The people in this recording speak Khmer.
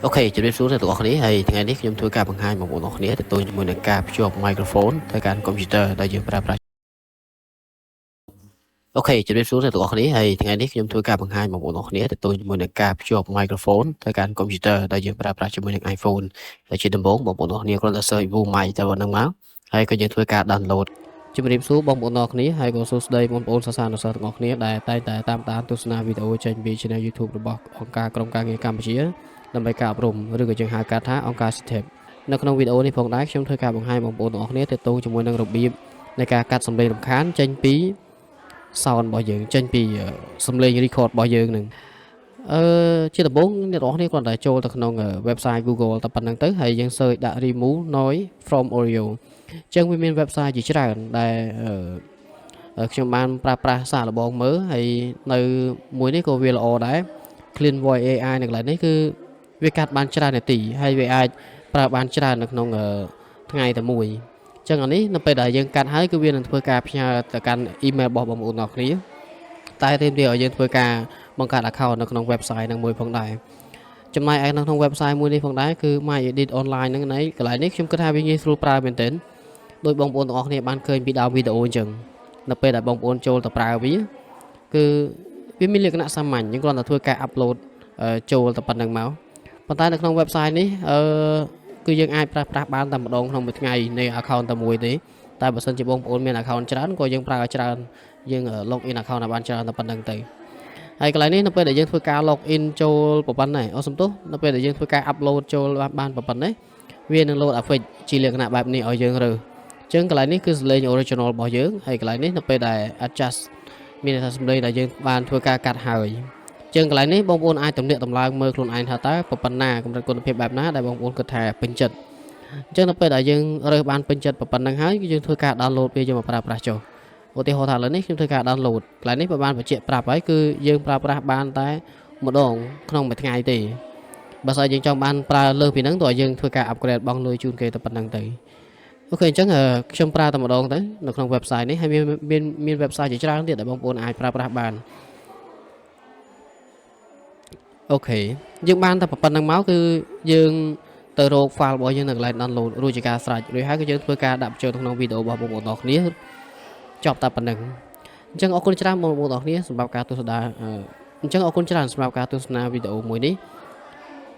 អូខេជម្រាបសួរអ្នកទាំងអស់គ្នាហើយថ្ងៃនេះខ្ញុំធ្វើការបង្ហាញបងប្អូនទាំងអស់គ្នាទៅទល់ជាមួយនឹងការភ្ជាប់ microphone ទៅកាន់ computer ដែលយើងប្រើប្រាស់អូខេជម្រាបសួរអ្នកទាំងអស់គ្នាហើយថ្ងៃនេះខ្ញុំធ្វើការបង្ហាញបងប្អូនទាំងអស់គ្នាទៅទល់ជាមួយនឹងការភ្ជាប់ microphone ទៅកាន់ computer ដែលយើងប្រើប្រាស់ជាមួយនឹង iPhone ហើយជាដំបូងបងប្អូនទាំងអស់គ្នាគ្រាន់តែ search Woomai ទៅប៉ុណ្្នឹងមកហើយក៏យើងធ្វើការ download ជំរាបសួរបងប្អូនទាំងអស់គ្នាហើយក៏សួស្តីបងប្អូនសិស្សានុសិស្សទាំងអស់គ្នាដែលតែងតែតាមដានទស្សនាវីដេអូចេញពី Channel YouTube របស់អង្គការក្រុមការងារកម្ពុជាដើម្បីការអប់រំឬក៏យើងហៅកាត់ថាអង្គការ STEP នៅក្នុងវីដេអូនេះផងដែរខ្ញុំធ្វើការបង្ហាញបងប្អូនទាំងអស់គ្នាទាក់ទងជាមួយនឹងរបៀបនៃការកាត់សំឡេងរំខានចេញពី sound របស់យើងចេញពីសំឡេង record របស់យើងនឹងជាដំបូងអ្នកទាំងអស់គ្នាគ្រាន់តែចូលទៅក្នុង website Google តែប៉ុណ្្នឹងទៅហើយយើង search ដាក់ remove noise from audio ចឹងវាមាន website ជាច្រើនដែលខ្ញុំបានប្រើប្រាស់សាកល្បងមើលហើយនៅមួយនេះក៏វាល្អដែរ Clean Voice AI នៅកន្លែងនេះគឺវាកាត់បានច្រើននាទីហើយវាអាចប្រើបានច្រើននៅក្នុងថ្ងៃតែមួយចឹងអានេះនៅពេលដែលយើងកាត់ហើយគឺវានឹងធ្វើការផ្ញើទៅកាន់ email របស់បងប្អូនទាំងគ្នាតែទាមទារឲ្យយើងធ្វើការបង្កើត account នៅក្នុង website ហ្នឹងមួយផងដែរចំណែកឯនៅក្នុង website មួយនេះផងដែរគឺ My Edit Online ហ្នឹងឯងកន្លែងនេះខ្ញុំគិតថាវាងាយស្រួលប្រើមែនទែនដោយបងប្អូនទាំងអស់គ្នាបានឃើញពីដើមវីដេអូអញ្ចឹងនៅពេលដែលបងប្អូនចូលទៅប្រើវាគឺវាមានលក្ខណៈសាមញ្ញយើងគ្រាន់តែធ្វើការ upload ចូលទៅប៉ុណ្្នឹងមកប៉ុន្តែនៅក្នុង website នេះគឺយើងអាចប្រើប្រាស់បានតែម្ដងក្នុងមួយថ្ងៃនៃ account តែមួយទេតែបើសិនជាបងប្អូនមាន account ច្រើនក៏យើងប្រើឲ្យច្រើនយើង log in account ឲ្យបានច្រើនតែប៉ុណ្្នឹងទៅហើយកន្លែងនេះនៅពេលដែលយើងធ្វើការ log in ចូលប៉ុណ្ណេះអូសំទោសនៅពេលដែលយើងធ្វើការ upload ចូលបានប៉ុណ្ណេះវានឹង load effect ជាលក្ខណៈបែបនេះឲ្យយើងរើសអញ្ចឹងកន្លែងនេះគឺសំឡេង original របស់យើងហើយកន្លែងនេះនៅពេលដែល adjust មានថាសំឡេងដែលយើងបានធ្វើការកាត់ហើយអញ្ចឹងកន្លែងនេះបងប្អូនអាចទំនាក់ទំនងមើលខ្លួនឯងថាតើប៉ុណ្ណាកម្រិតគុណភាពបែបណាដែលបងប្អូនគិតថាពេញចិត្តអញ្ចឹងនៅពេលដែលយើងរើសបានពេញចិត្តប៉ុណ្ណឹងហើយគឺយើងធ្វើការ download វាយកមកប្រើប្រាស់ចុះឧទាហរណ៍ថាឥឡូវនេះខ្ញុំធ្វើការ download កន្លែងនេះបើបានបញ្ជាក់ប្រាប់ហើយគឺយើងប្រើប្រាស់បានតែម្ដងក្នុងមួយថ្ងៃទេបើស្អីយើងចង់បានប្រើលើសពីហ្នឹងតើយើងធ្វើការ upgrade បង់លុយជូនគេទៅប៉ុណ្ណឹងទៅអូខេអញ្ចឹងខ្ញុំប្រើតែម្ដងទៅនៅក្នុង website នេះហើយមាន website ជាច្រើនទៀតដែលបងប្អូនអាចប្រើប្រាស់បានអូខេយើងបានតែប៉ុណ្្នឹងមកគឺយើងទៅរក file របស់យើងនៅកន្លែង download រួចជាការស្រេចរួចហើយគឺយើងធ្វើការដាក់បញ្ចូលក្នុងវីដេអូរបស់បងប្អូនទាំងគ្នាចប់តែប៉ុណ្្នឹងអញ្ចឹងអរគុណច្រើនបងប្អូនទាំងគ្នាសម្រាប់ការទស្សនាអញ្ចឹងអរគុណច្រើនសម្រាប់ការទស្សនាវីដេអូមួយនេះ